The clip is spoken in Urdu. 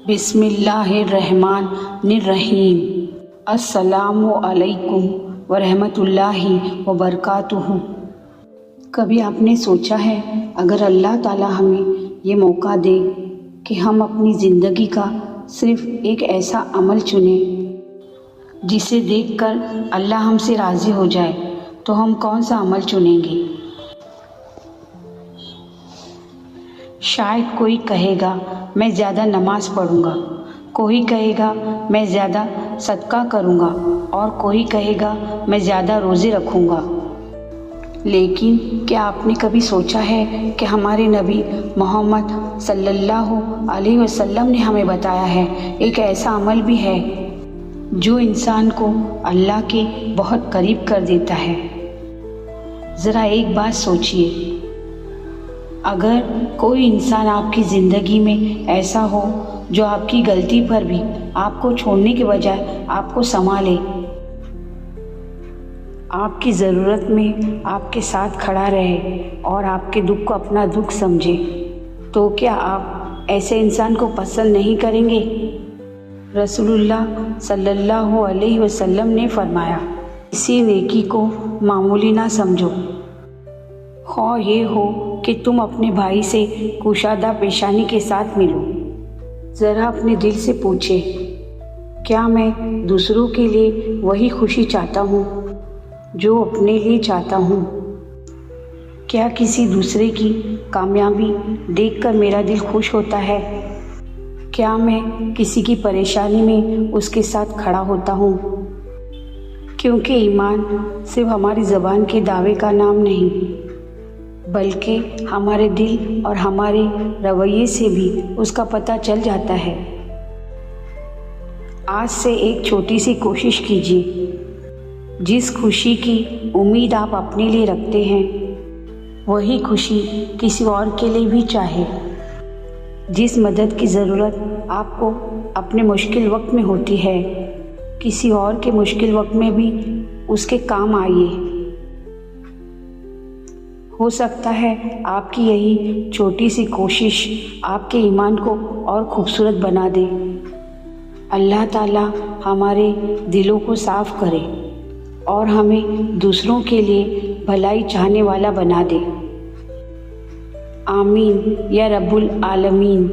بسم اللہ الرحمن الرحیم۔ السلام علیکم ورحمۃ اللہ وبرکاتہ۔ کبھی آپ نے سوچا ہے اگر اللہ تعالیٰ ہمیں یہ موقع دے کہ ہم اپنی زندگی کا صرف ایک ایسا عمل چنیں جسے دیکھ کر اللہ ہم سے راضی ہو جائے تو ہم کون سا عمل چنیں گے؟ شاید کوئی کہے گا میں زیادہ نماز پڑھوں گا، کوئی کہے گا میں زیادہ صدقہ کروں گا، اور کوئی کہے گا میں زیادہ روزے رکھوں گا۔ لیکن کیا آپ نے کبھی سوچا ہے کہ ہمارے نبی محمد صلی اللہ علیہ وسلم نے ہمیں بتایا ہے ایک ایسا عمل بھی ہے جو انسان کو اللہ کے بہت قریب کر دیتا ہے؟ ذرا ایک بات سوچئے، اگر کوئی انسان آپ کی زندگی میں ایسا ہو جو آپ کی غلطی پر بھی آپ کو چھوڑنے کے بجائے آپ کو سنبھالے، آپ کی ضرورت میں آپ کے ساتھ کھڑا رہے اور آپ کے دکھ کو اپنا دکھ سمجھے، تو کیا آپ ایسے انسان کو پسند نہیں کریں گے؟ رسول اللہ صلی اللہ علیہ وسلم نے فرمایا، اسی نیکی کو معمولی نہ سمجھو، خواہ یہ ہو کہ تم اپنے بھائی سے کشادہ پیشانی کے ساتھ ملو۔ ذرا اپنے دل سے پوچھے، کیا میں دوسروں کے لیے وہی خوشی چاہتا ہوں جو اپنے لیے چاہتا ہوں؟ کیا کسی دوسرے کی کامیابی دیکھ کر میرا دل خوش ہوتا ہے؟ کیا میں کسی کی پریشانی میں اس کے ساتھ کھڑا ہوتا ہوں؟ کیونکہ ایمان صرف ہماری زبان کے دعوے کا نام نہیں، بلکہ ہمارے دل اور ہمارے رویے سے بھی اس کا پتہ چل جاتا ہے۔ آج سے ایک چھوٹی سی کوشش کیجیے، جس خوشی کی امید آپ اپنے لیے رکھتے ہیں وہی خوشی کسی اور کے لیے بھی چاہے۔ جس مدد کی ضرورت آپ کو اپنے مشکل وقت میں ہوتی ہے، کسی اور کے مشکل وقت میں بھی اس کے کام آئیے۔ ہو سکتا ہے آپ کی یہی چھوٹی سی کوشش آپ کے ایمان کو اور خوبصورت بنا دے۔ اللہ تعالیٰ ہمارے دلوں کو صاف کرے اور ہمیں دوسروں کے لیے بھلائی چاہنے والا بنا دے۔ آمین یا رب العالمین۔